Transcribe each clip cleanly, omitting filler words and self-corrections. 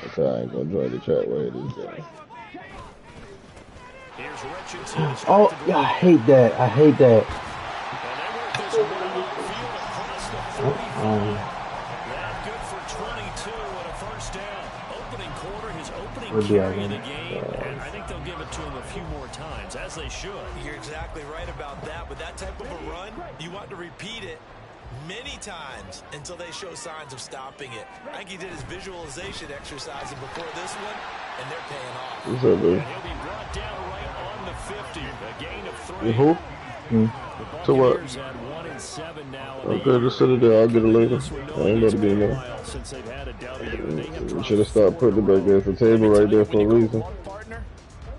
That's how I ain't gonna join the chat way this game. Oh, yeah, I hate that. I hate that. Good for 22 and a first down. Opening quarter, his opening carry of the game, and I think they'll give it to him a few more times, as they should. You're exactly right about that. With that type of a run, you want to repeat it many times until they show signs of stopping it. I think he did his visualization exercising before this one, and they're paying off. What's up, dude? And he'll be brought down right on the 50, a gain of 3. Who? So what? Okay, just sit it there. I'll get it later. I ain't got to be in there. You should have stopped putting it back there. It's a table right there for a reason.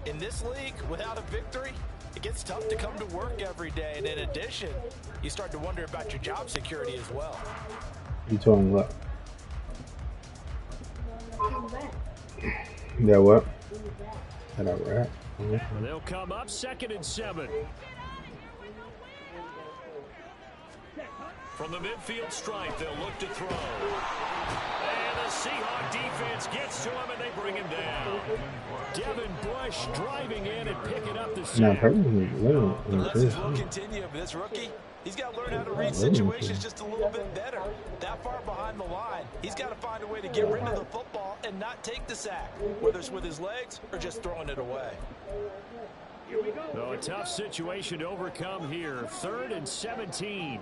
In this league, without a victory, it gets tough to come to work every day. And in addition, you start to wonder about your job security as well. You told him what? Yeah, what? That all right? They'll come up 2nd and 7. From the midfield stripe, they'll look to throw. And the Seahawk defense gets to him, and they bring him down. Devin Bush driving in and picking up the sack. Will continue, but this rookie, he's got to learn how to read situations just a little bit better. That far behind the line, he's got to find a way to get rid of the football and not take the sack, whether it's with his legs or just throwing it away. So a tough situation to overcome here. 3rd and 17.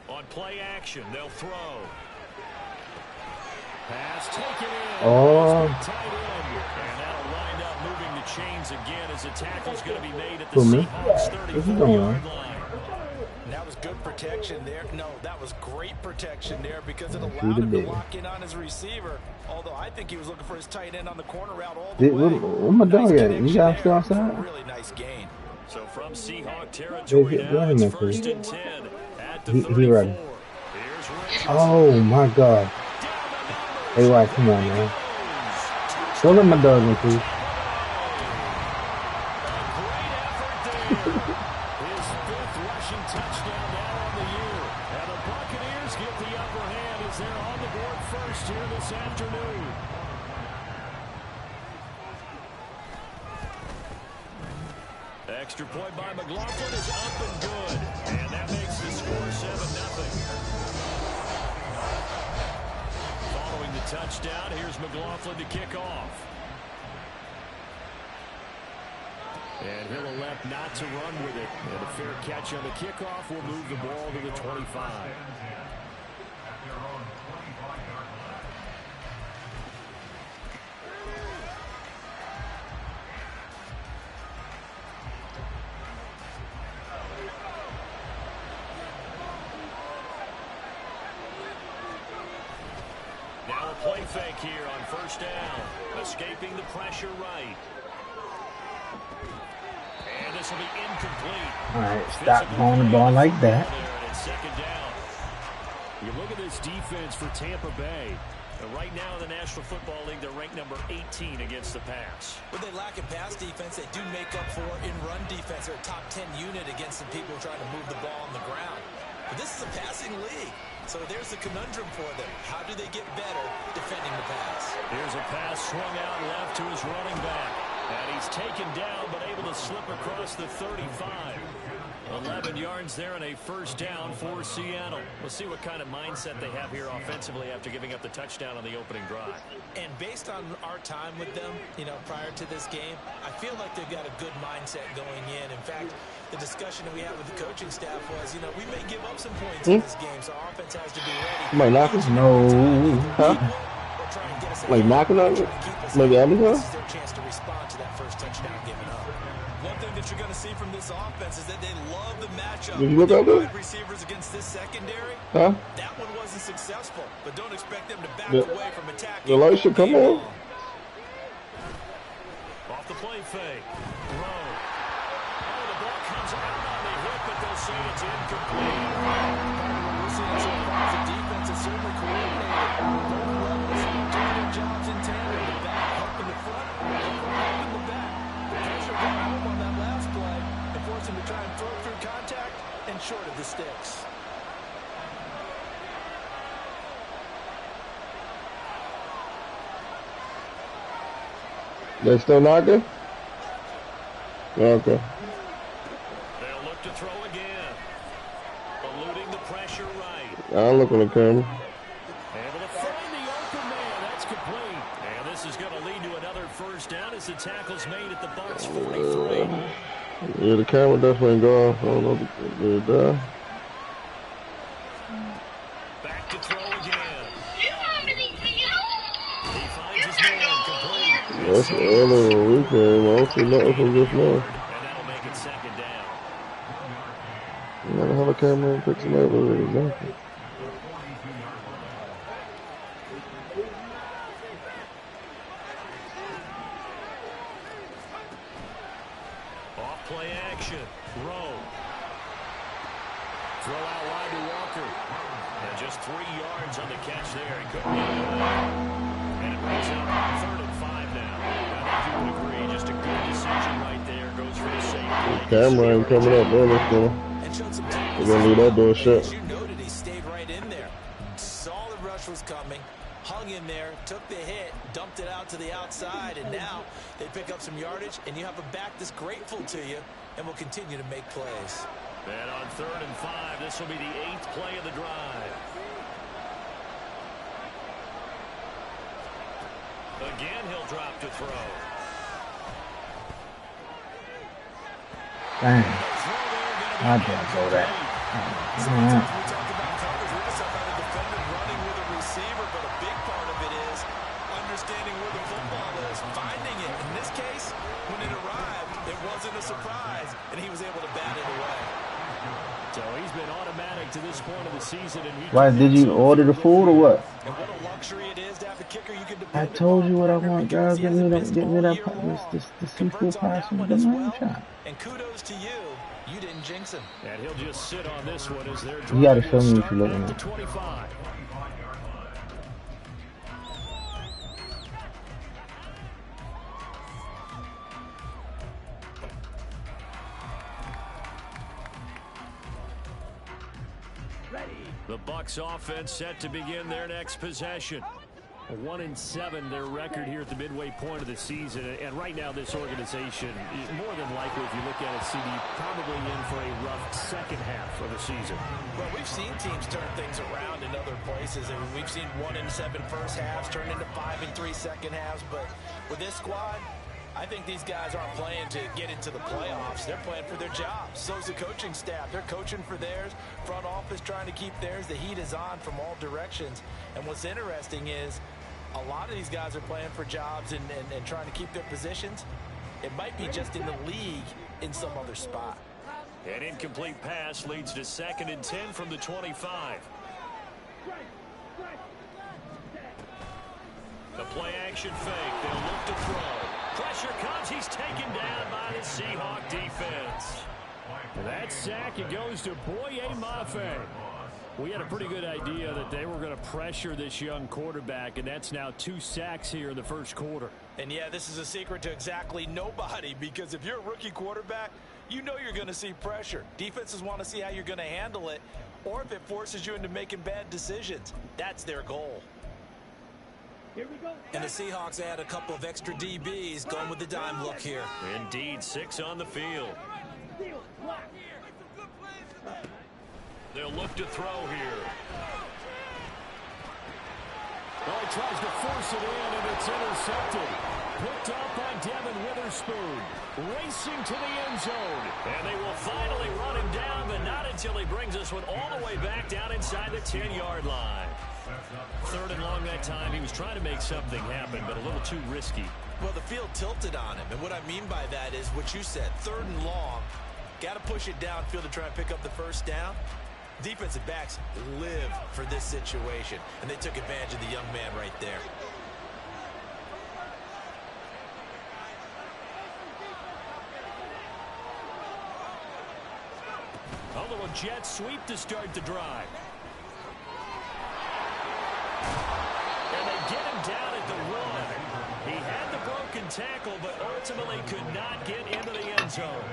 On play action, they'll throw. Pass taken in. Oh. Tight end. And that'll wind up moving the chains again as the tackle's going to be made at the Seahawks 34-yard line. And that was good protection there. No, that was great protection there because it allowed him to lock in on his receiver. Although I think he was looking for his tight end on the corner route all the way. Where my dog at? You got still outside? Really nice gain. So from Seahawk territory now, it's 1st and 10 at the 34. He ready. Oh my God. Hey, why? Come on, man. Don't let my dog in, please. His 5th rushing touchdown now on the year. And the Buccaneers get the upper hand as they're on the board first here this afternoon. Extra point by McLaughlin is up and good. And that makes the score 7-0. Following the touchdown, here's McLaughlin to kick off. And he'll elect not to run with it. And a fair catch on the kickoff will move the ball to the 25. Now a play fake here on 1st down. Escaping the pressure right. And this will be incomplete. All right, stop throwing the ball like that. It's 2nd down. You look at this defense for Tampa Bay. Right now in the National Football League, they're ranked number 18 against the pass. When they lack in pass defense, they do make up for in run defense. They're a top 10 unit against the people trying to move the ball on the ground. But this is a passing league. So there's the conundrum for them. How do they get better defending the pass? Here's a pass swung out left to his running back. And he's taken down, but able to slip across the 35. 11 yards there and a 1st down for Seattle. We'll see what kind of mindset they have here offensively after giving up the touchdown on the opening drive. And based on our time with them, prior to this game, I feel like they've got a good mindset going in. In fact, the discussion that we had with the coaching staff was, we may give up some points in this game, so our offense has to be ready. Might knock us? No. Huh? Like knocking on it? Maybe Amazon? This is their chance to respond to that first touchdown given up. One thing that you're going to see from this offense is that they love the matchup. Did you look out there? Receivers against this secondary. Huh? That one wasn't successful, but don't expect them to back away from attacking. The light should come on. Off the play fake. Throw. Oh, the ball comes out on the hit, but they'll say it's incomplete. We're seeing so far as the defense is certainly coordinated. Both levels doing their jobs in tandem. The back helping the front, the front helping the back. The pressure got home on that last play and forced him to try and throw through contact and short of the sticks. They still knocking? Okay. They'll look to throw again. Eluding the pressure right. I'll look on the camera. Able to find the open man. That's complete. And this is going to lead to another first down as the tackle's made at the Bucs 43. Yeah, the camera definitely gone. I don't know if it's there. Back to throw again. He finds his man complete. That's early when we came. I don't see nothing from just now. And that'll make it second down. You know how the camera picks him up with it, exactly. Off play action. Rowe. Throw out wide to Walker. And just 3 yards on the catch there. He couldn't get it away. And it brings up 3rd and 5 now. I think you would agree, just a good decision right there. Goes for the safety. The camera ain't coming up on this one. We're going to leave that door shut. You noted he stayed right in there. Saw the rush was coming. Hung in there, took the hit, dumped it out to the outside, and now they pick up some yardage, and you have a back that's grateful to you and will continue to make plays. And on 3rd and 5, this will be the 8th play of the drive. Again, he'll drop to throw. Dang. I didn't throw that. Understanding where the football is, finding it. In this case, when it arrived, it wasn't a surprise, and he was able to bat it away. So he's been automatic to this point of the season. And Why did you order the food or what? And what a luxury it is to have a kicker you can depend I told you what I want, guys. Get me that the seafood pasta with the lamb chop. And kudos to you. You didn't jinx him. And he'll just sit on this one as they're You gotta show me what you're looking at. 25. The Bucs offense set to begin their next possession. 1-7 their record here at the midway point of the season. And right now this organization is more than likely, if you look at it, CD, probably in for a rough second half of the season. Well, we've seen teams turn things around in other places. I mean, we've seen 1-7 first halves turn into 5-3 second halves. But with this squad, I think these guys aren't playing to get into the playoffs. They're playing for their jobs. So's the coaching staff. They're coaching for theirs. Front office trying to keep theirs. The heat is on from all directions. And what's interesting is a lot of these guys are playing for jobs and trying to keep their positions. It might be just in the league in some other spot. An incomplete pass leads to 2nd and 10 from the 25. The play action fake. They'll look to throw. Pressure comes. He's taken down by the Seahawk defense. And that sack, it goes to Boye Mafe. We had a pretty good idea that they were going to pressure this young quarterback, and that's now 2 sacks here in the first quarter. And yeah, this is a secret to exactly nobody, because if you're a rookie quarterback, you know you're going to see pressure. Defenses want to see how you're going to handle it, or if it forces you into making bad decisions. That's their goal. Here we go. And the Seahawks add a couple of extra DBs going with the dime look here. Indeed, 6 on the field. They'll look to throw here. Well, he tries to force it in, and it's intercepted. Picked up by Devin Witherspoon. Racing to the end zone. And they will finally run him down, but not until he brings this one all the way back down inside the 10-yard line. 3rd and long that time. He was trying to make something happen, but a little too risky. Well, the field tilted on him, and what I mean by that is what you said. 3rd and long. Got to push it downfield to try and pick up the first down. Defensive backs live for this situation, and they took advantage of the young man right there. A little jet sweep to start the drive. And they get him down at the 1. He had the broken tackle, but ultimately could not get into the end zone.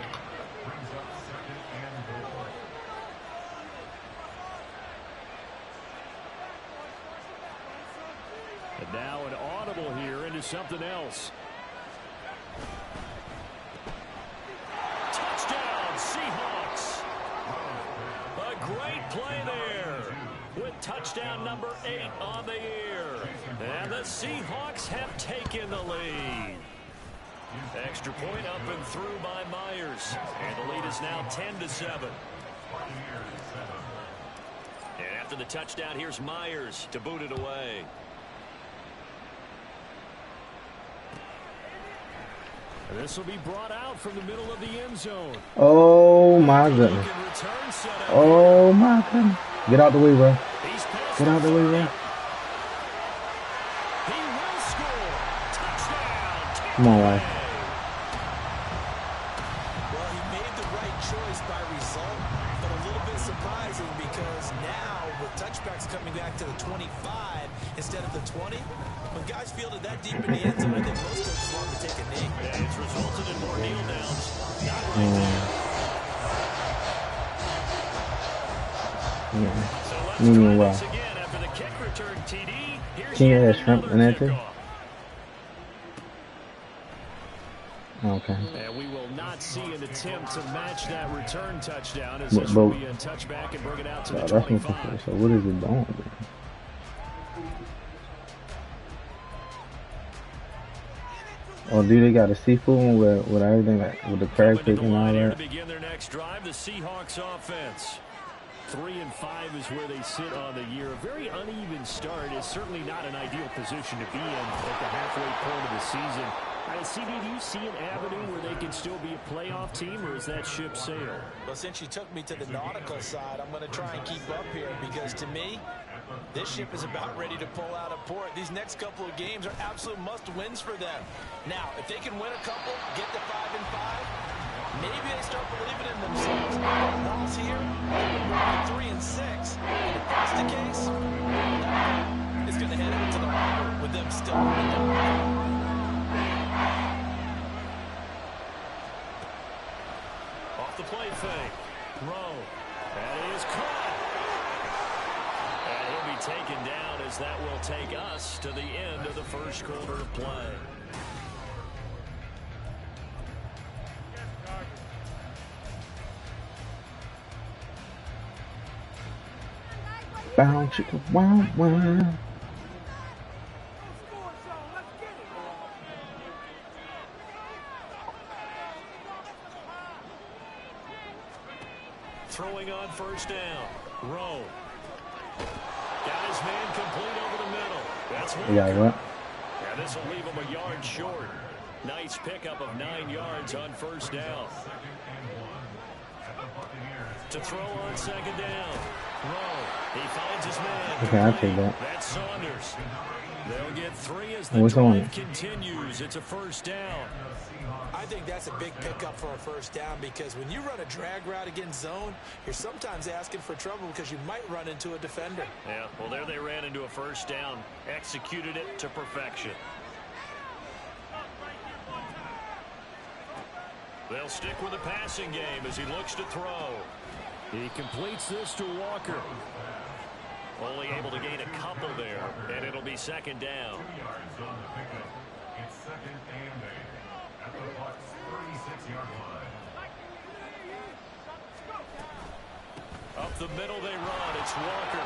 And now an audible here into something else. Touchdown number 8 on the year. And the Seahawks have taken the lead. Extra point up and through by Myers. And the lead is now 10-7. And after the touchdown, here's Myers to boot it away. And this will be brought out from the middle of the end zone. Oh my goodness. Oh my goodness. Get out the way, bro. Get out the way, bro. He will score. Touchdown. Come on, Life. Well, he made the right choice by result, but a little bit surprising because now with touchbacks coming back to the 25 instead of the 20, when guys fielded that deep in the end zone, I think most coaches want to take a knee. Yeah, it's resulted in more kneel downs. Not right there. Yeah. So let's Meaning try well. this again after the kick return TD. Here's Can you yet add shrimp in another that too? kickoff. Okay. And we will not see an attempt to match that return touchdown as But- this will be a touchback and bring it out to the That's my 25. question. So what is it doing? Oh, do they got a seafood with everything, like, with the crab Coming to cake the and all line here to that? begin their next drive, the Seahawks offense. 3-5 is where they sit on the year. A very uneven start is certainly not an ideal position to be in at the halfway point of the season. CD, do you see an avenue where they can still be a playoff team, or is that ship sailed? Well, since you took me to the nautical side, I'm going to try and keep up here because to me, this ship is about ready to pull out of port. These next couple of games are absolute must-wins for them. Now, if they can win a couple, get to 5-5, maybe they start believing in themselves. Loss here, they would move to 3-6. And if that's the case, it's going to head out to the harbor with them still in the dock. Off the play fake. Rowe. That is caught. And he'll be taken down as that will take us to the end of the first quarter of play. Bound chicka wow wow. Throwing on first down. Rowe. Got his man complete over the middle. That's You got what? And this will leave him a yard short. Nice pickup of 9 yards on first down. To throw on second down. Rowe. He finds his man. Okay, I'll take that. That's Saunders. They'll get 3 as What's the on drive it? continues. It's a first down. I think that's a big pickup for a first down because when you run a drag route against zone, you're sometimes asking for trouble because you might run into a defender. Yeah, well, there they ran into a first down. Executed it to perfection. They'll stick with the passing game as he looks to throw. He completes this to Walker. Only able to gain a couple there, and it'll be second down. It's second and 8 at the Bucs' 36-yard line. Up the middle they run. It's Walker.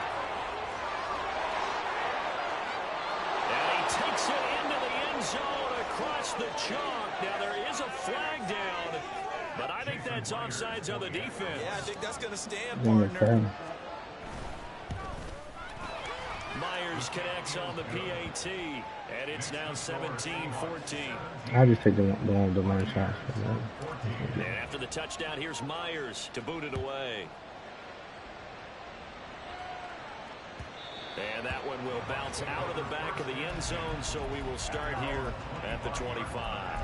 And he takes it into the end zone across the chalk. Now there is a flag down, but I think that's offsides on the defense. Yeah, I think that's going to stand, Okay. partner. Myers connects on the PAT, and it's now 17-14. I'll just take the one with the long shots for that. And after the touchdown, here's Myers to boot it away. And that one will bounce out of the back of the end zone, so we will start here at the 25.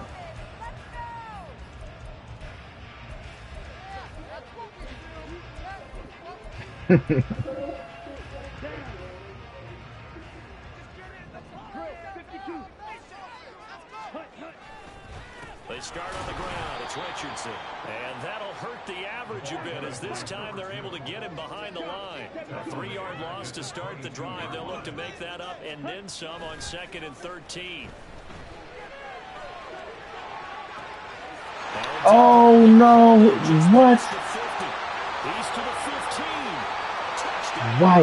They start on the ground. It's Richardson. And that'll hurt the average a bit as this time they're able to get him behind the line. A 3-yard loss to start the drive. They'll look to make that up and then some on 2nd and 13. Oh no! What? He's to the 15. Touchdown. Why?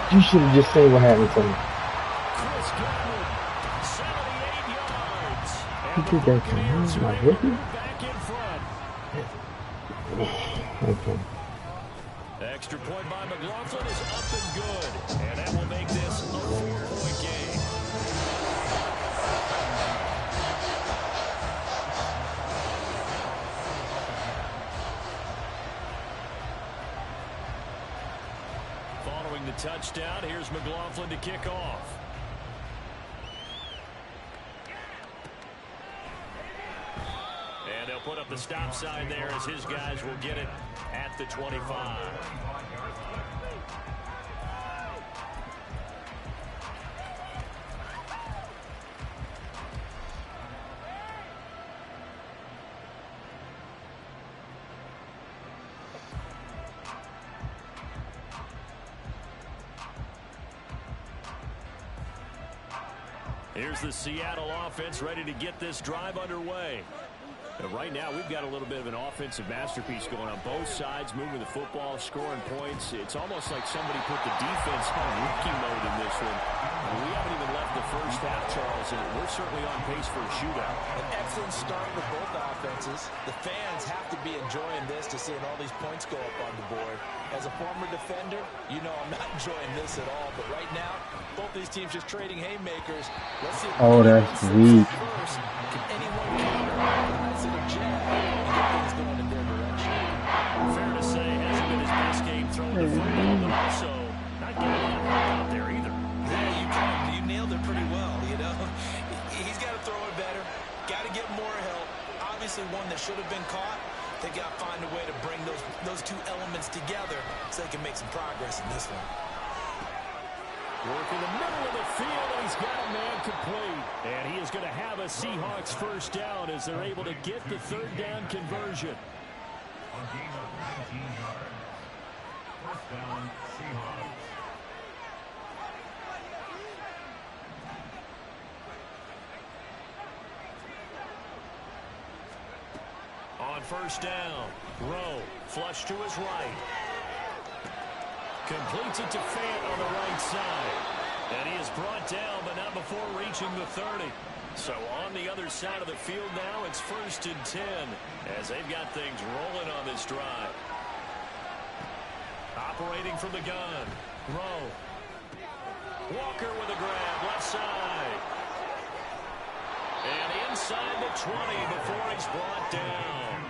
You should have just seen what happened to me. Chris Godwin, 78 yards. He And did the that to Buccaneers me, are my able to rookie. move back in front. Okay. Extra point by McLaughlin is up and good. And that will make this a 4-point game. Following the touchdown, here's McLaughlin to kick off. And they'll put up the stop sign there as his guys will get it at the 25. Here's the Seattle offense ready to get this drive underway. And right now, we've got a little bit of an offensive masterpiece going on both sides, moving the football, scoring points. It's almost like somebody put the defense on rookie mode in this one. And we haven't even left the first half, Charles, and we're certainly on pace for a shootout. An excellent start with both offenses. The fans have to be enjoying this to seeing all these points go up on the board. As a former defender, you know I'm not enjoying this at all. But right now, both these teams just trading haymakers. Let's see. Oh, that's weak. First, can anyone counter a nice little jab and get things going in their direction? Fair to say, hasn't been his best game throwing the football, but also not getting a lot of help out there either. Yeah, you nailed it pretty well, you know. He's got to throw it better. Got to get more help. Obviously one that should have been caught. They got to find a way to bring those two elements together so they can make some progress in this one. Work in the middle of the field, and he's got a man complete. And he is going to have a Seahawks first down as they're able to get the third down conversion. A gain of 19 yards. First down, Seahawks. On first down, Rowe, flush to his right. Completes it to Fant on the right side. And he is brought down, but not before reaching the 30. So on the other side of the field now, it's 1st and 10 as they've got things rolling on this drive. Operating from the gun, Rowe. Walker with a grab, left side. And inside the 20 before he's brought down.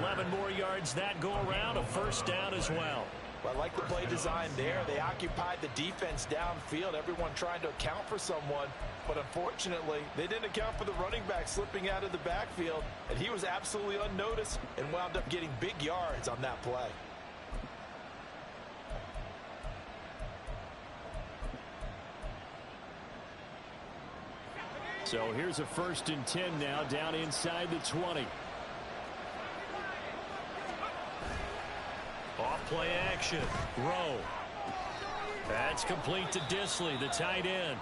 11 more yards that go around, a first down as well. Well, I like the play design there. They occupied the defense downfield, everyone trying to account for someone. But unfortunately, they didn't account for the running back slipping out of the backfield. And he was absolutely unnoticed and wound up getting big yards on that play. So here's a 1st and 10 now down inside the 20. Off play action. Rowe. That's complete to Disley, the tight end.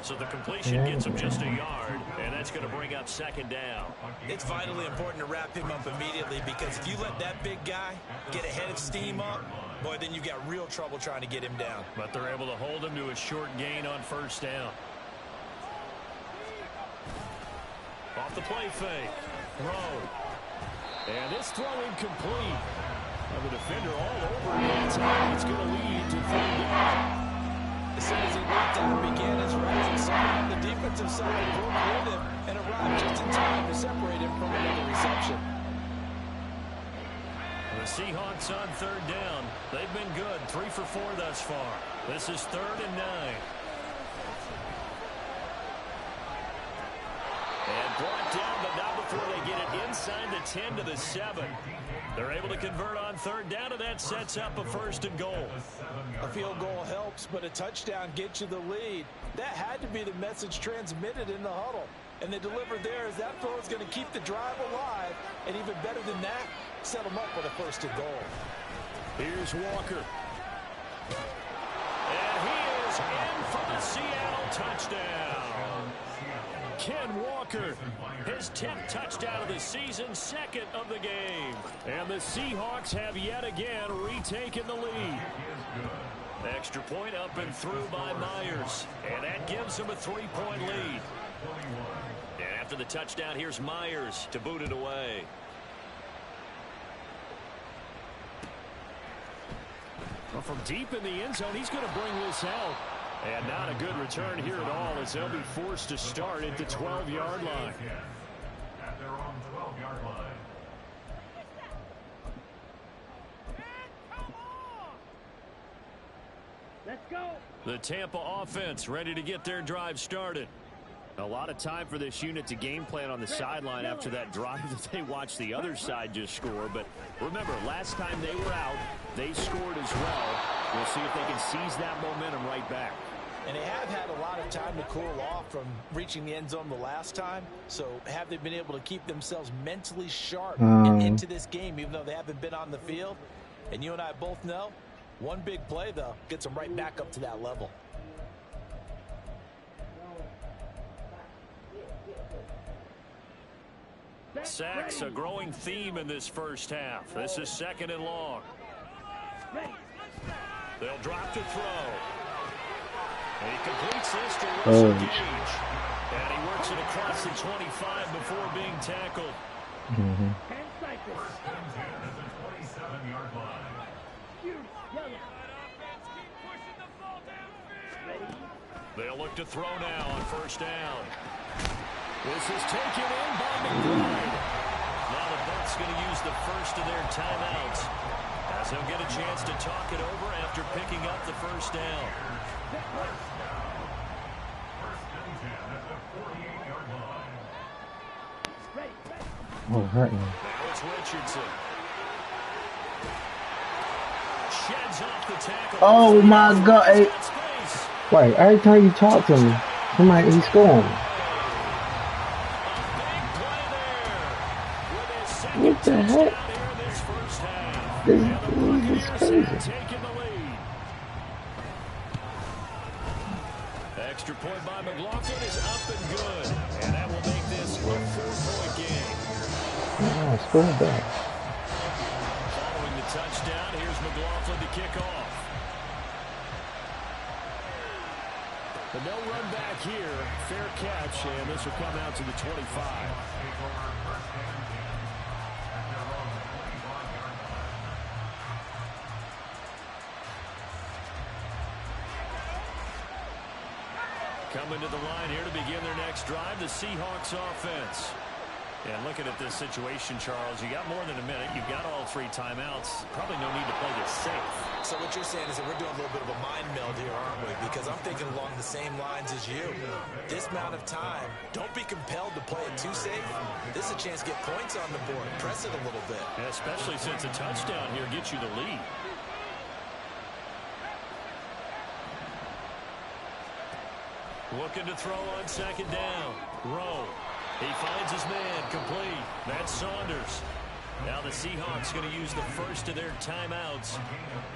So the completion gets him just a yard, and that's going to bring up 2nd down. It's vitally important to wrap him up immediately because if you let that big guy get ahead of steam up, boy, then you've got real trouble trying to get him down. But they're able to hold him to a short gain on 1st down. Off the play fake. Rowe. And this throw incomplete. The defender all over again. It's going to lead to 3rd down. As soon as he leaped out and began his rise, someone on the defensive side broke with him and arrived just in time to separate him from another reception. The Seahawks on 3rd down. They've been good, 3 for 4 thus far. This is 3rd and 9. And brought down, but not before they get it inside the 10 to the 7. They're able to convert on 3rd down, and that sets up a 1st and goal. A field goal helps, but a touchdown gets you the lead. That had to be the message transmitted in the huddle. And they delivered there as that throw is going to keep the drive alive. And even better than that, set them up with a 1st and goal. Here's Walker. And he is in for the Seattle touchdown. Ken Walker, his 10th touchdown of the season, 2nd of the game. And the Seahawks have yet again retaken the lead. Extra point up and through by Myers. And that gives him a 3-point lead. And after the touchdown, here's Myers to boot it away. Well, from deep in the end zone, he's going to bring this out. And not a good return here at all as they'll be forced to start at the 12-yard line. At their own 12-yard line. Let's go. The Tampa offense ready to get their drive started. A lot of time for this unit to game plan on the sideline after that drive that they watched the other side just score. But remember, last time they were out, they scored as well. We'll see if they can seize that momentum right back. And they have had a lot of time to cool off from reaching the end zone the last time. So have they been able to keep themselves mentally sharp and into this game, even though they haven't been on the field? And you and I both know, one big play, though, gets them right back up to that level. Sacks, a growing theme in this first half. This is 2nd and long. They'll drop to throw. And he completes this to Russell Gage. And he works it across the 25 before being tackled. First and 10 at the 27-yard line. They'll look to throw now on first down. This is taken in by McBride. Now the Bucs going to use the first of their timeouts as they'll get a chance to talk it over after picking up the first down. First and 10 at the 48-yard line. Oh, hurting. Now it's Richardson. Sheds off the tackle. Oh my God! Hey. Wait, every time you talk to him, somebody he's scoring. What the heck? This is crazy. Extra point by McLaughlin is up and good. And that will make this a 4-point game. Yeah, score back. Following the touchdown, here's McLaughlin to kick off. But no run back here. Fair catch, and this will come out to the 25. Coming to the line here to begin their next drive, the Seahawks offense. And looking at this situation, Charles, you got more than a minute. You've got all 3 timeouts. Probably no need to play this safe. So what you're saying is that we're doing a little bit of a mind meld here, aren't we? Because I'm thinking along the same lines as you. This amount of time, don't be compelled to play it too safe. This is a chance to get points on the board. Press it a little bit. And especially since a touchdown here gets you the lead. Looking to throw on second down. Rowe. He finds his man complete. That's Saunders. Now the Seahawks going to use the first of their timeouts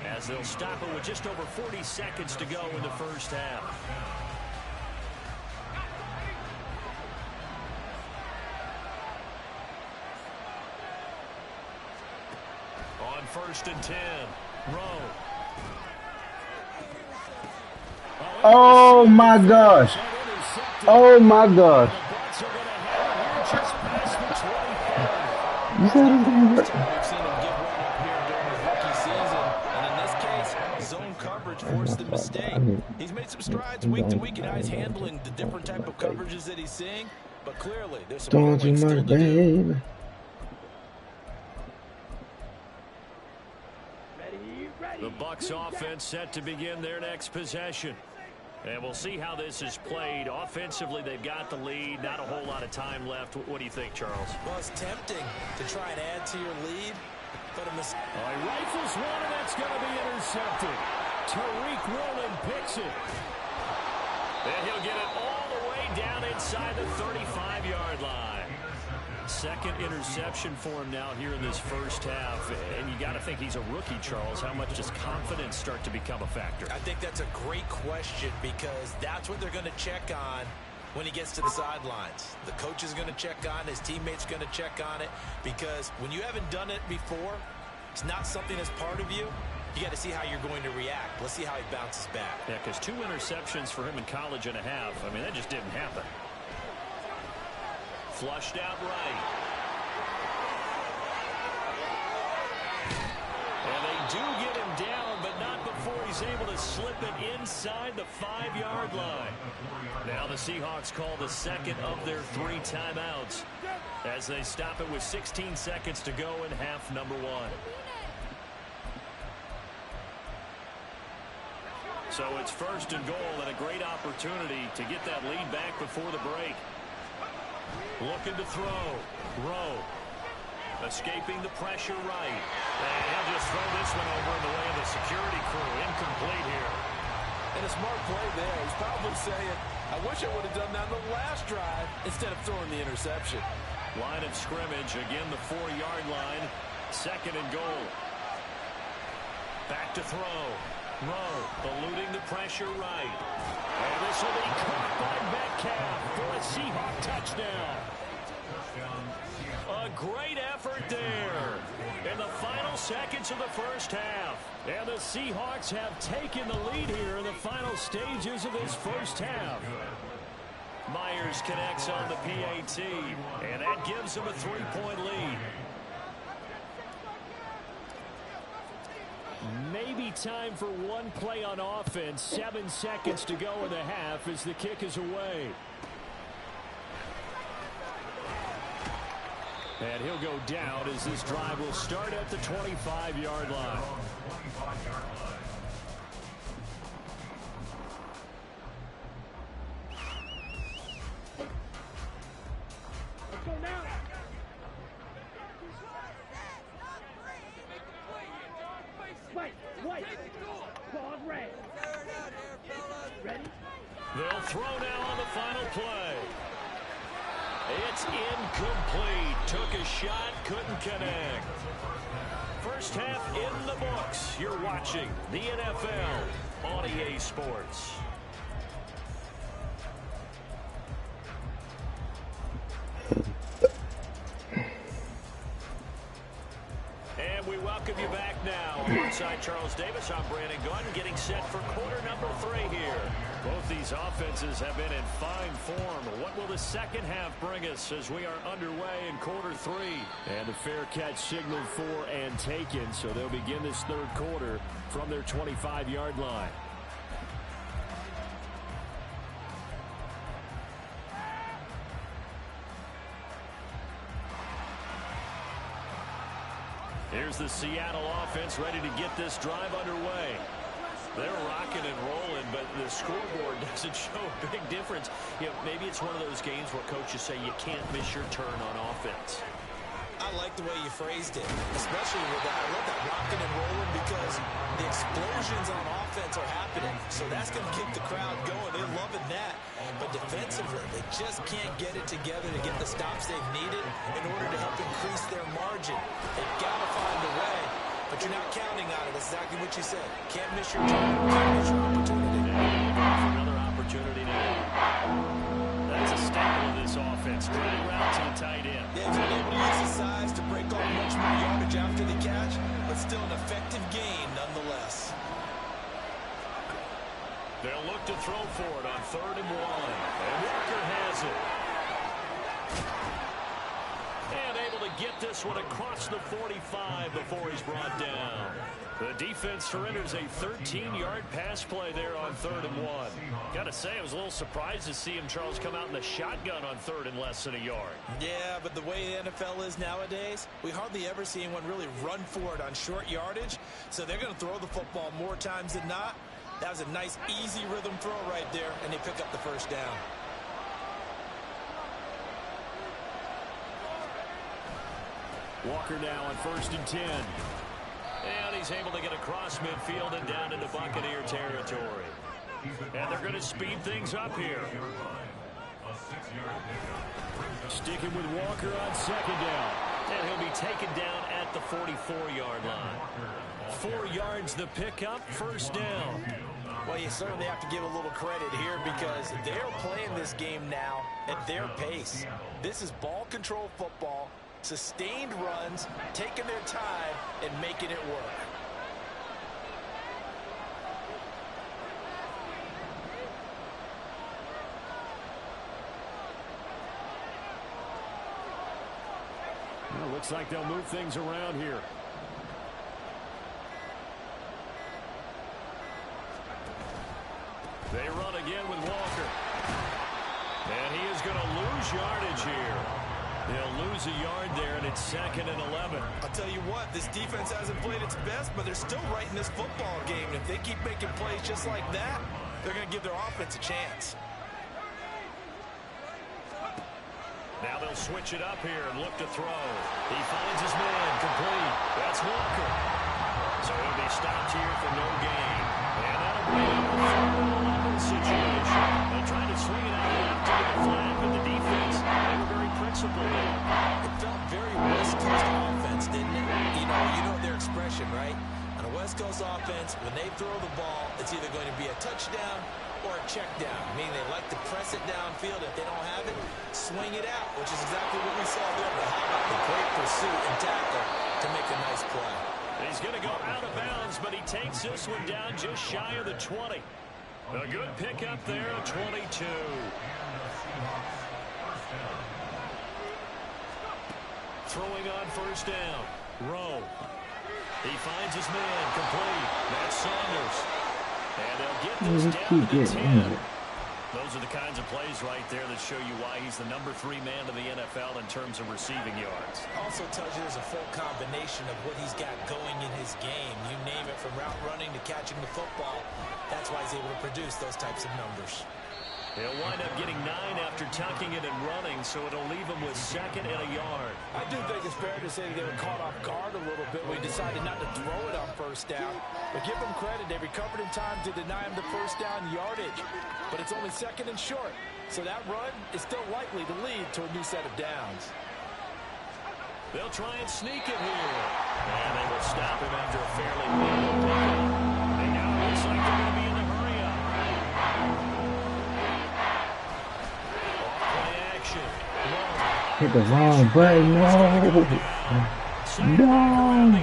as they'll stop it with just over 40 seconds to go in the first half. On 1st and 10. Rowe. Oh my gosh. Oh my gosh. You said it didn't work. We've seen him get one up here during his rookie season, and in this case, zone coverage forced the mistake. He's made some strides week to week, and now he's handling the different type of coverages that he's seeing, but clearly there's some more work still to do. The Bucs offense set to begin their next possession. And we'll see how this is played. Offensively, they've got the lead. Not a whole lot of time left. What do you think, Charles? Well, it's tempting to try and add to your lead, but a mistake. He rifles one, and that's going to be intercepted. Tariq Woolen picks it. And he'll get it all the way down inside the 35-yard line. Second interception for him now here in this first half. And you got to think he's a rookie, Charles. How much does confidence start to become a factor? I think that's a great question because that's what they're going to check on when he gets to the sidelines. The coach is going to check on it. His teammates going to check on it because when you haven't done it before, it's not something that's part of you. you got to see how you're going to react. Let's see how he bounces back. Yeah, because 2 interceptions for him in college and a half. I mean, that just didn't happen. Flushed out right. And they do get him down, but not before he's able to slip it inside the 5-yard line. Now the Seahawks call the second of their 3 timeouts as they stop it with 16 seconds to go in half number 1. So it's 1st and goal and a great opportunity to get that lead back before the break. Looking to throw. Rowe. Escaping the pressure right. And he'll just throw this one over in the way of the security crew. Incomplete here. And a smart play there. He's probably saying, I wish I would have done that on the last drive instead of throwing the interception. Line of scrimmage. Again, the 4-yard line. 2nd and goal. Back to throw. Rowe eluding the pressure right. And this will be caught by Metcalf for a Seahawk touchdown. A great effort there in the final seconds of the first half. And the Seahawks have taken the lead here in the final stages of this first half. Myers connects on the PAT, and that gives them a 3-point lead. Maybe time for one play on offense. 7 seconds to go in the half as the kick is away. And he'll go down as this drive will start at the 25-yard line. Let's go now. Wait. Pause red. Ready? They'll throw now on the final play. It's incomplete. Took a shot, couldn't connect. First half in the books. You're watching the NFL on EA Sports. And we welcome you back now. Alongside Charles Davis, I'm Brandon Gunn, getting set for quarter number 3 here. Both these offenses have been in fine form. What will the second half bring us as we are underway in quarter 3? And the fair catch signaled for and taken, so they'll begin this 3rd quarter from their 25-yard line. Here's the Seattle offense ready to get this drive underway. They're rocking and rolling, but the scoreboard doesn't show a big difference. You know, maybe it's one of those games where coaches say you can't miss your turn on offense. I like the way you phrased it, especially with that. I love that rocking and rolling because the explosions on offense are happening. So that's going to keep the crowd going. They're loving that. But defensively, they just can't get it together to get the stops they've needed in order to help increase their margin. They've got to find a way, but you're not counting on it. That's exactly what you said. Can't miss your turn. Can't miss your opportunity. Another opportunity now. That's a staple of this offense. Great route to the tight end. Yeah, he's been able to use his size to break off much more yardage after the catch, but still an effective gain nonetheless. They'll look to throw for it on 3rd and 1. And Walker has it. And able to get this one across the 45 before he's brought down. The defense surrenders a 13-yard pass play there on 3rd and 1. Got to say, I was a little surprised to see him, Charles, come out in the shotgun on 3rd and less than a yard. Yeah, but the way the NFL is nowadays, we hardly ever see anyone really run for it on short yardage. So they're going to throw the football more times than not. That was a nice, easy rhythm throw right there, and they pick up the first down. Walker now on 1st and 10. And he's able to get across midfield and down into Buccaneer territory. And they're going to speed things up here. Sticking with Walker on 2nd down. And he'll be taken down at the 44-yard line. 4 yards the pickup, first down. Well, you certainly have to give a little credit here because they're playing this game now at their pace. This is ball control football, sustained runs, taking their time, and making it work. Looks like they'll move things around here. They run again with Walker. And he is going to lose yardage here. They'll lose a yard there, and it's 2nd and 11. I'll tell you what, this defense hasn't played its best, but they're still right in this football game. If they keep making plays just like that, they're going to give their offense a chance. Now they'll switch it up here and look to throw. He finds his man complete. That's Walker. So he'll be stopped here for no gain. And that'll bring up a situation. They tried to swing it out left to the flat, but the defense, they were very principled there. It felt very West Coast offense, didn't it? You know their expression, right? On a West Coast offense, when they throw the ball, it's either going to be a touchdown or a check down, meaning they like to press it downfield. If they don't have it, swing it out, which is exactly what we saw there. But how about the great pursuit and tackle to make a nice play? He's going to go out of bounds, but he takes this one down just shy of the 20. A good pickup there, 22. Throwing on first down. Rowe. He finds his man complete. That's Saunders. And they'll get this down to 10. Those are the kinds of plays right there that show you why he's the #3 man of the NFL in terms of receiving yards. Also tells you there's a full combination of what he's got going in his game. You name it, from route running to catching the football. That's why he's able to produce those types of numbers. He'll wind up getting 9 after tucking it and running, so it'll leave him with 2nd and a yard. I do think it's fair to say they were caught off guard a little bit when he decided not to throw it on first down. But give them credit. They recovered in time to deny him the first down yardage. But it's only 2nd and short. So that run is still likely to lead to a new set of downs. They'll try and sneak it here. And they will stop him after a fairly minimal pickup. And now it looks like they're going to be in the hurry-up. Off-play action. Hit the wrong button. No. No.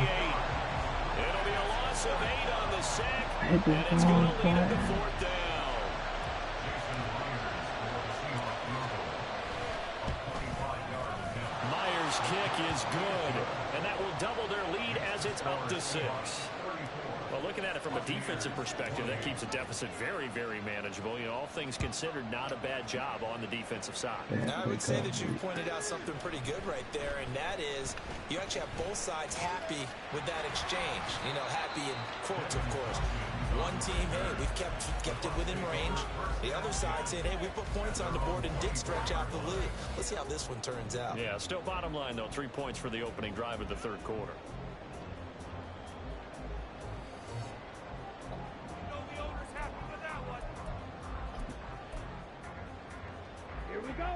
It'll be a loss of 8 on the sack. Hit the And it's going wrong to lead to button. 4th down. Myers' kick is good, and that will double their lead as it's up to 6. Well, looking at it from a defensive perspective, that keeps the deficit very, very manageable. You know, all things considered, not a bad job on the defensive side. Now, I would say that you've pointed out something pretty good right there, and that is you actually have both sides happy with that exchange. You know, happy in quotes, of course. One team, hey, we've kept it within range. The other side saying, hey, we put points on the board and did stretch out the lead. Let's see how this one turns out. Yeah, still bottom line, though, 3 points for the opening drive of the 3rd quarter.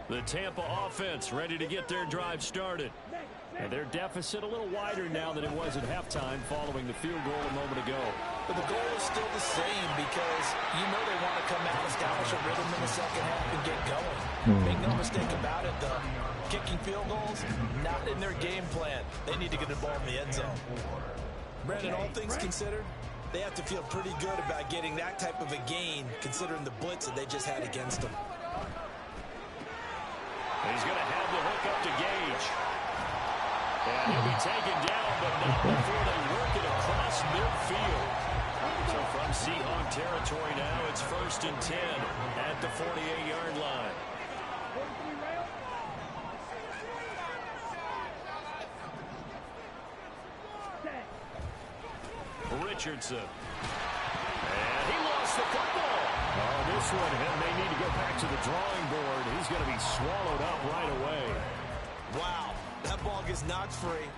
The Tampa offense ready to get their drive started. And their deficit a little wider now than it was at halftime following the field goal a moment ago. But the goal is still the same because you know they want to come out, establish a rhythm in the second half and get going. Make no mistake about it, though. Kicking field goals, not in their game plan. They need to get the ball in the end zone. Brandon, all things considered, they have to feel pretty good about getting that type of a gain considering the blitz that they just had against them. He's going to have the hook up to Gage. And he'll be taken down, but not before they work it across midfield. So from Seahawk territory now, it's 1st and 10 at the 48-yard line. Richardson. And he lost the football. Oh, this one may need to go back to the drawing board. He's going to be swallowed up right away. Wow, that ball gets knocked free,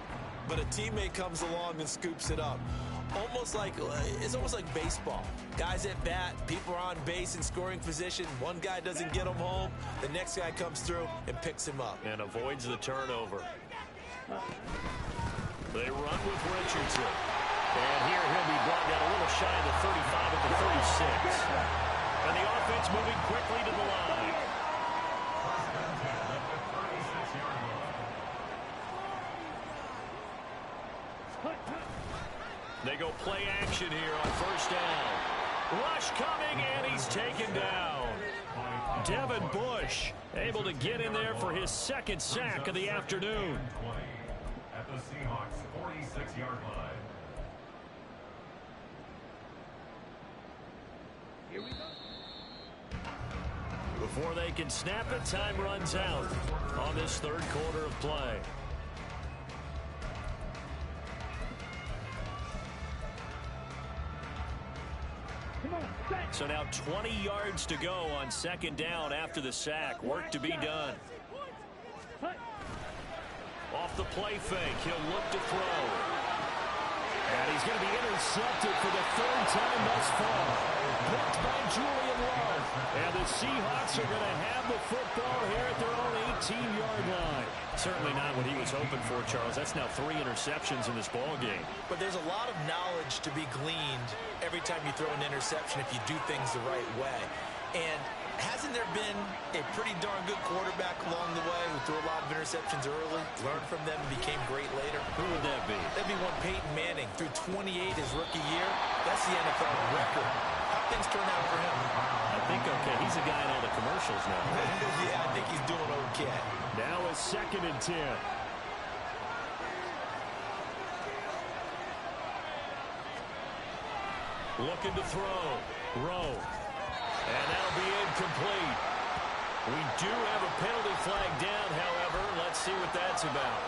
but a teammate comes along and scoops it up. It's almost like baseball. Guys at bat, people are on base in scoring position. One guy doesn't get him home. The next guy comes through and picks him up. And avoids the turnover. They run with Richardson. And here he'll be brought down a little shy of the 35 at the 36. And the offense moving quickly to the line. They go play action here on first down. Rush coming, and he's taken down. Devin Bush able to get in there for his 2nd sack of the afternoon. the Seahawks' 46-yard line. Here we go. Before they can snap it, time runs out on this third quarter of play. So now 20 yards to go on second down after the sack. Work to be done. Off the play fake, he'll look to throw. And he's going to be intercepted for the third time thus far. Blocked by Julian Love. And the Seahawks are going to have the football here at their own 18-yard line. Certainly not what he was hoping for, Charles. That's now 3 interceptions in this ball game. But there's a lot of knowledge to be gleaned every time you throw an interception if you do things the right way. And hasn't there been a pretty darn good quarterback along the way who threw a lot of interceptions early, learned from them, and became great later? Who would that be? That'd be one Peyton Manning. Threw 28 his rookie year. That's the NFL record. How things turn out for him? I think okay. He's a guy in all the commercials now. Yeah, I think he's doing okay. Now it's 2nd and 10. Looking to throw. Rowe. And that'll be incomplete. We do have a penalty flag down, however. Let's see what that's about.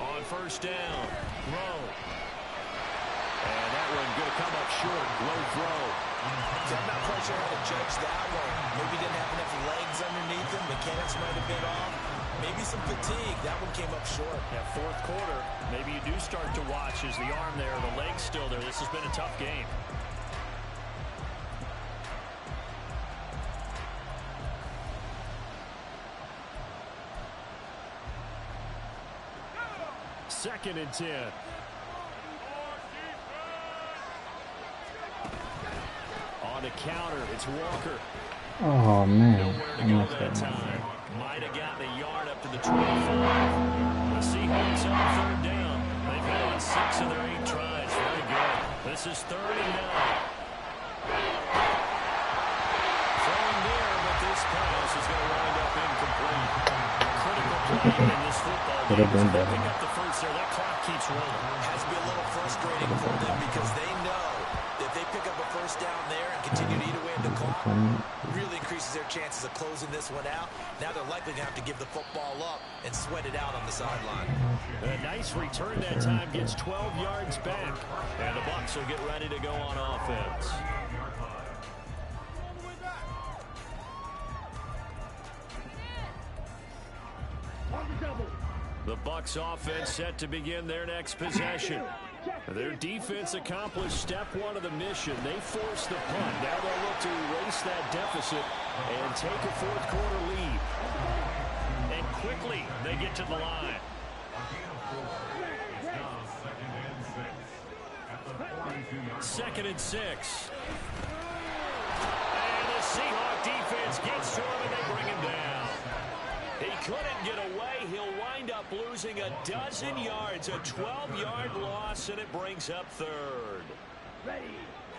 On first down, Rowe. And that one going to come up short. Low throw. I'm not quite sure how to judge that one. Maybe didn't have enough legs underneath him. Mechanics might have been off. Maybe some fatigue. That one came up short. Yeah, fourth quarter. Maybe you do start to watch as the arm there, the leg's still there. This has been a tough game. Second and 10. On the counter, it's Walker. Oh man, Nowhere to I go missed that that one. time. Might have gotten a yard up to the 25. The Seahawks on third down. They've hit on 6 of their 8 tries. Very good. This is 3rd and 9. Throwing there, but this pass is going to wind up incomplete. Critical play in this football Could game. have been If they better. pick up the first there, that clock keeps rolling. It has to be a little frustrating for them because they know that if they pick up a first down there and continue to eat away at the clock, really increases their chances of closing this one out. Now they're likely going to have to give the football up and sweat it out on the sideline. A nice return that time, gets 12 yards back. And the Bucs will get ready to go on offense. The Bucs offense set to begin their next possession. Their defense accomplished step 1 of the mission. They forced the punt. Now they'll look to erase that deficit and take a fourth quarter lead. And quickly they get to the line. Second and 6. And the Seahawk defense gets to him and they bring him down. He couldn't get away. He'll wind up losing a dozen yards, a 12-yard loss, and it brings up 3rd.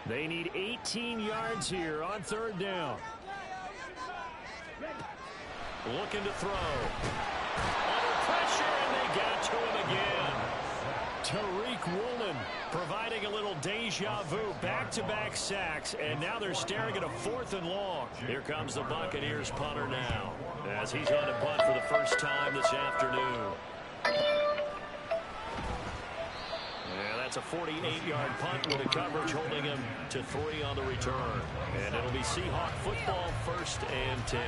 They need 18 yards here on 3rd down. Looking to throw. Under pressure, and they got to him again. Tariq Woolen providing a little deja vu, back-to-back sacks, and now they're staring at a 4th and long. Here comes the Buccaneers punter now, as he's on to punt for the first time this afternoon. And that's a 48-yard punt with the coverage holding him to 3 on the return. And it'll be Seahawk football, 1st and 10.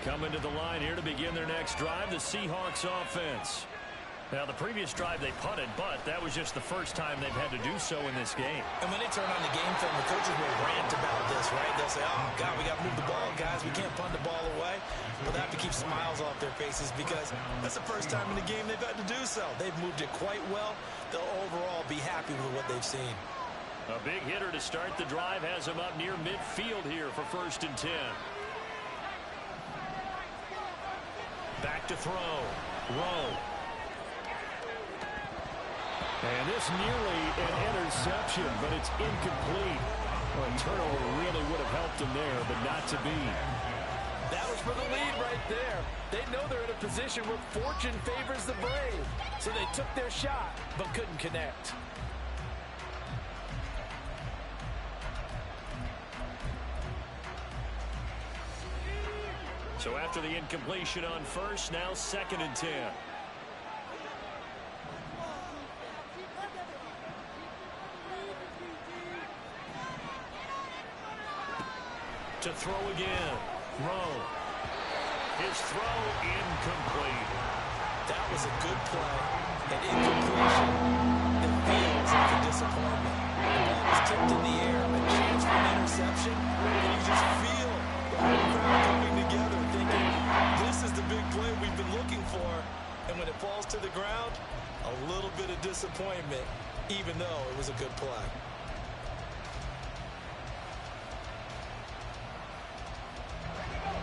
Coming to the line here to begin their next drive, the Seahawks offense. Now, the previous drive they punted, but that was just the first time they've had to do so in this game. And when they turn on the game film, the coaches will rant about this, right? They'll say, oh, God, we got to move the ball, guys. We can't punt the ball away. But they have to keep smiles off their faces because that's the first time in the game they've had to do so. They've moved it quite well. They'll overall be happy with what they've seen. A big hitter to start the drive has him up near midfield here for 1st and 10. Back to throw. Rowe. And this nearly an interception, but it's incomplete. Well, a turnover really would have helped him there, but not to be. That was for the lead right there. They know they're in a position where fortune favors the brave. So they took their shot, but couldn't connect. So after the incompletion on 1st, now 2nd and 10. To throw again. Rowe. His throw incomplete. That was a good play. An incompletion that feels like a disappointment. The ball was tipped in the air, a chance for an interception, and you just feel the whole crowd coming together thinking, this is the big play we've been looking for. And when it falls to the ground, a little bit of disappointment, even though it was a good play.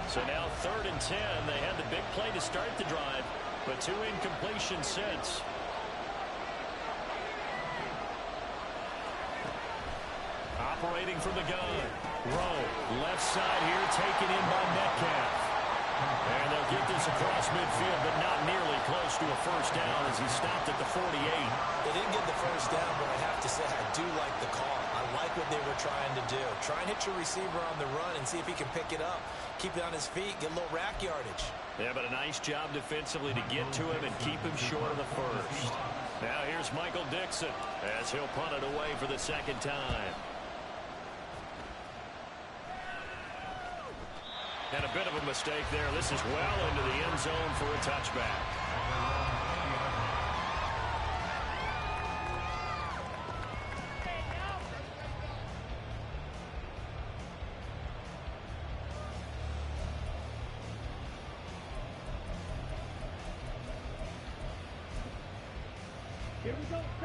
So now 3rd and 10. They had the big play to start the drive, but 2 incompletions since. Operating from the gun. Rowe, left side here, taken in by Metcalf. And they'll get this across midfield, but not nearly close to a 1st down as he stopped at the 48. They didn't get the 1st down, but I have to say I do like the call. I like what they were trying to do. Try and hit your receiver on the run and see if he can pick it up. Keep it on his feet, get a little rack yardage. Yeah, but a nice job defensively to get to him and keep him short of the 1st. Now here's Michael Dixon as he'll punt it away for the 2nd time. And a bit of a mistake there. This is well into the end zone for a touchback.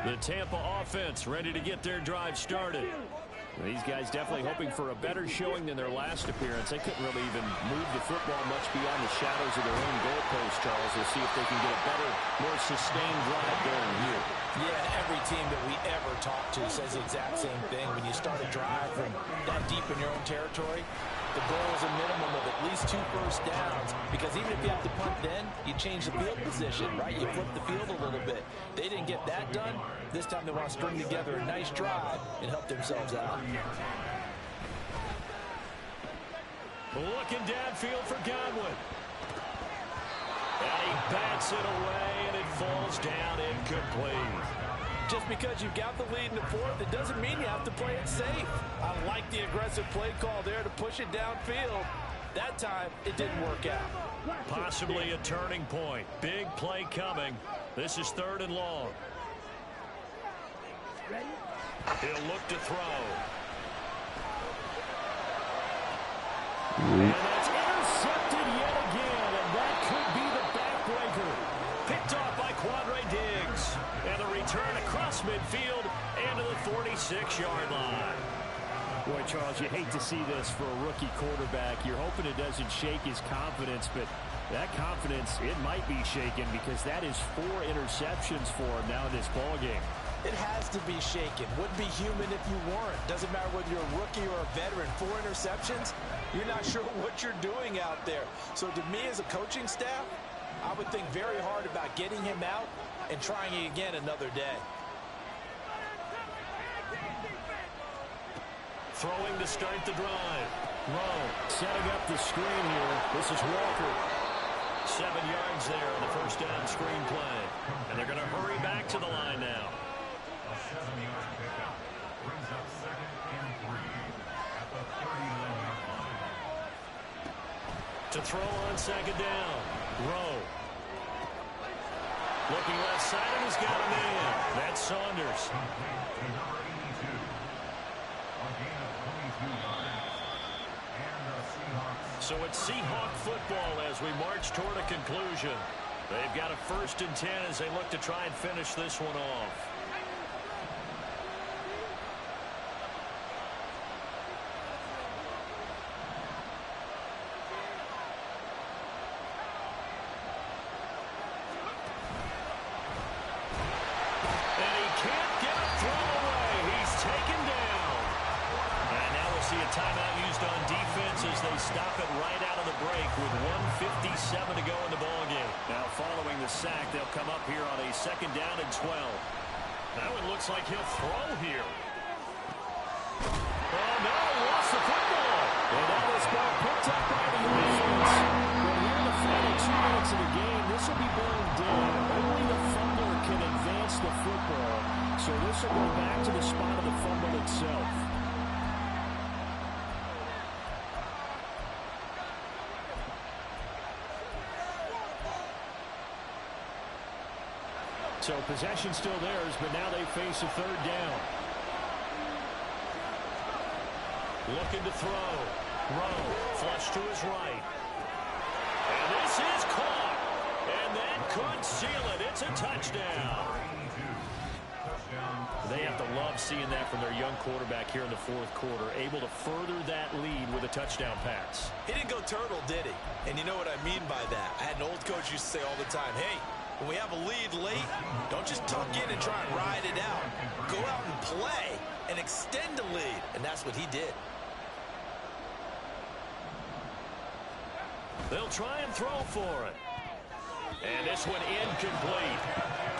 The Tampa offense ready to get their drive started. These guys definitely hoping for a better showing than their last appearance. They couldn't really even move the football much beyond the shadows of their own goalpost, Charles. They'll see if they can get a better, more sustained drive going here. Yeah, every team that we ever talk to says the exact same thing. When you start a drive from that deep in your own territory, the goal is a minimum of at least 2 first downs, because even if you have to punt then, you change the field position, right? You flip the field a little bit. They didn't get that done. This time they want to string together a nice drive and help themselves out. Looking downfield for Godwin. And he bats it away, and it falls down incomplete. Just because you've got the lead in the 4th, it doesn't mean you have to play it safe. I like the aggressive play call there to push it downfield. That time, it didn't work out. Possibly a turning point. Big play coming. This is 3rd and long. He'll look to throw. And that's intercepted yet again, and that could be the backbreaker. Picked off by Quandre Diggs. And the return across midfield and to the 46-yard line. Boy, Charles, you hate to see this for a rookie quarterback. You're hoping it doesn't shake his confidence, but that confidence, it might be shaken because that is 4 interceptions for him now in this ballgame. It has to be shaken. Wouldn't be human if you weren't. Doesn't matter whether you're a rookie or a veteran. 4 interceptions, you're not sure what you're doing out there. So to me as a coaching staff, I would think very hard about getting him out and trying it again another day. Throwing to start the drive. Rowe setting up the screen here. This is Walker. 7 yards there on the 1st down screen play. And they're going to hurry back to the line now. A 7-yard pickup brings up 2nd and 3 at the 39-yard line. To throw on 2nd down. Rowe. Looking left side, and he's got him in. That's Saunders. To number 82. A gain of 22 yards. And the Seahawks. So it's Seahawk football as we march toward a conclusion. They've got a 1st and 10 as they look to try and finish this one off. as they stop it right out of the break with 1:57 to go in the ballgame. Now following the sack, they'll come up here on a 2nd down and 12. Now it looks like he'll throw here. Oh, no, he lost the football. And now this ball picked up by the defense. But here in the final 2 minutes of the game, this will be blown down. Only the fumbler can advance the football. So this will go back to the spot of the fumble itself. So possession still theirs, but now they face a 3rd down. Looking to throw. Rowe, flush to his right. And this is caught. And that could seal it. It's a touchdown. They have to love seeing that from their young quarterback here in the 4th quarter, able to further that lead with a touchdown pass. He didn't go turtle, did he? And you know what I mean by that. I had an old coach used to say all the time, hey, when we have a lead late, don't just tuck in and try and ride it out. Go out and play and extend the lead. And that's what he did. They'll try and throw for it. And this one incomplete.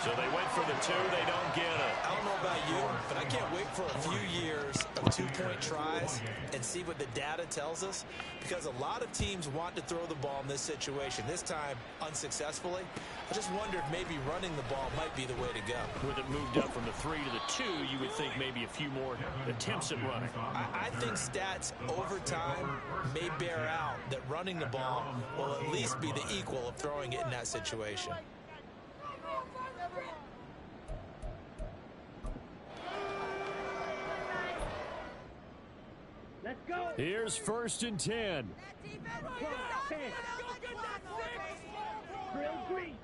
So they went for the 2. They don't get it. I don't know about you, but I can't wait for a few years of 2-point tries and see what the data tells us, because a lot of teams want to throw the ball in this situation. This time, unsuccessfully. I just wonder if maybe running the ball might be the way to go. With it moved up from the 3 to the 2, you would think maybe a few more attempts at running. I think stats over time may bear out that running the ball will at least be the equal of throwing it in that situation. Let's go. Here's 1st and 10. Real green.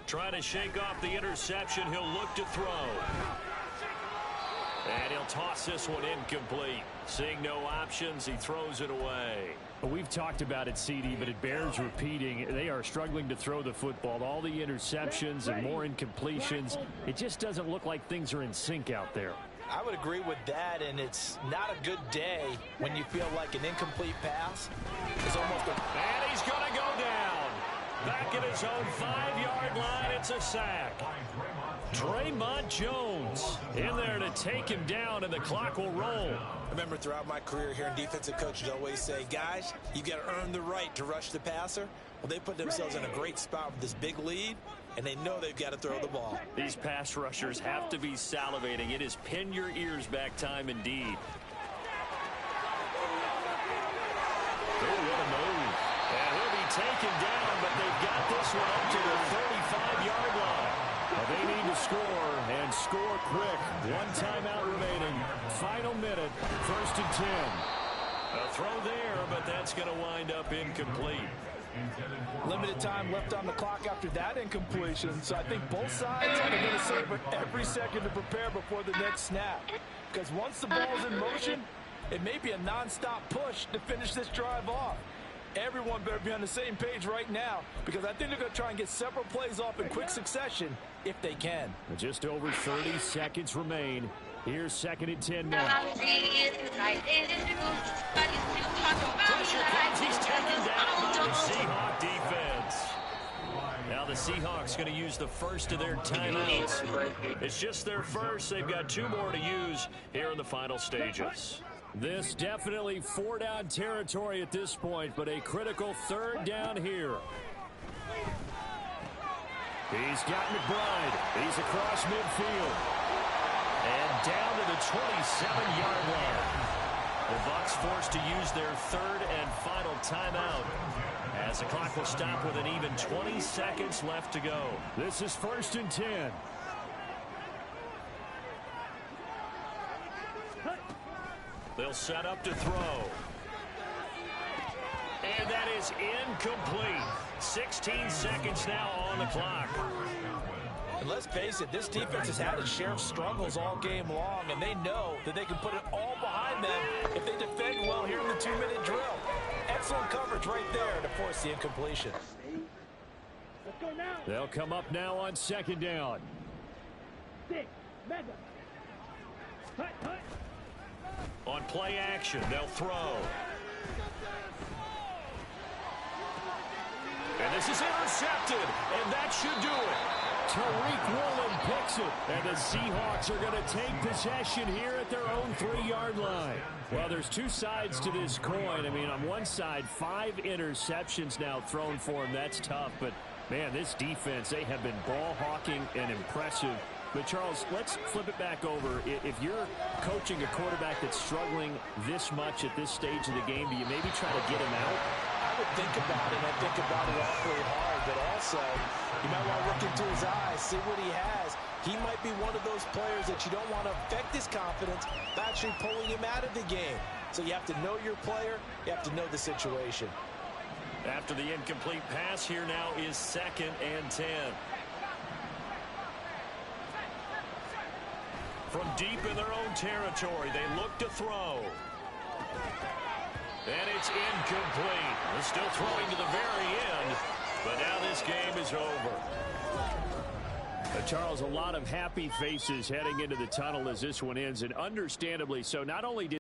Trying to shake off the interception. He'll look to throw. And he'll toss this one incomplete. Seeing no options, he throws it away. We've talked about it, CD, but it bears repeating. They are struggling to throw the football. All the interceptions and more incompletions. It just doesn't look like things are in sync out there. I would agree with that, and it's not a good day when you feel like an incomplete pass is almost a... And he's going to go down. Back at his own 5-yard line, it's a sack. Draymond Jones in there to take him down, and the clock will roll. I remember throughout my career here in defensive coaches always say, guys, you got to earn the right to rush the passer. Well, they put themselves in a great spot with this big lead, and they know they've got to throw the ball. These pass rushers have to be salivating. It is pin your ears back time indeed. Oh, what a move. And he'll be taken down, but they've got this one up to the 35-yard line. Well, they need to score, and score quick. 1 timeout remaining. Final minute, 1st and 10. A throw there, but that's going to wind up incomplete. Limited time left on the clock after that incompletion, so I think both sides are going to savor every second to prepare before the next snap. Because once the ball's in motion, it may be a non-stop push to finish this drive off. Everyone better be on the same page right now, because I think they're going to try and get several plays off in quick succession if they can. Just over 30 seconds remain. Here's 2nd and 10 now. Pressure comes. He's taken down by the Seahawk defense. Now the Seahawks going to use the first of their timeouts. It's just their first. They've got 2 more to use here in the final stages. This definitely 4-down territory at this point, but a critical 3rd down here. He's got McBride. He's across midfield. And down to the 27-yard line. The Bucs forced to use their 3rd and final timeout, as the clock will stop with an even 20 seconds left to go. This is 1st and 10. They'll set up to throw. And that is incomplete. 16 seconds now on the clock. And let's face it, this defense has had its share of struggles all game long, and they know that they can put it all behind them if they defend well here in the 2-minute drill. Excellent coverage right there to force the incompletion. Let's go now. They'll come up now on 2nd down. 6, mega. Hut, hut. On play action, they'll throw. And this is intercepted, and that should do it. Tariq Woolen picks it, and the Seahawks are going to take possession here at their own 3-yard line. Well, there's two sides to this coin. I mean, on one side, 5 interceptions now thrown for him. That's tough, but, man, this defense, they have been ball hawking and impressive. But, Charles, let's flip it back over. If you're coaching a quarterback that's struggling this much at this stage of the game, do you maybe try to get him out? I would think about it, and I think about it awfully hard, but also you might want to look into his eyes, see what he has. He might be one of those players that you don't want to affect his confidence by actually pulling him out of the game. So you have to know your player, you have to know the situation. After the incomplete pass, here now is 2nd and 10. From deep in their own territory, they look to throw. And it's incomplete. They're still throwing to the very end, but now this game is over. Charles, a lot of happy faces heading into the tunnel as this one ends, and understandably so. Not only did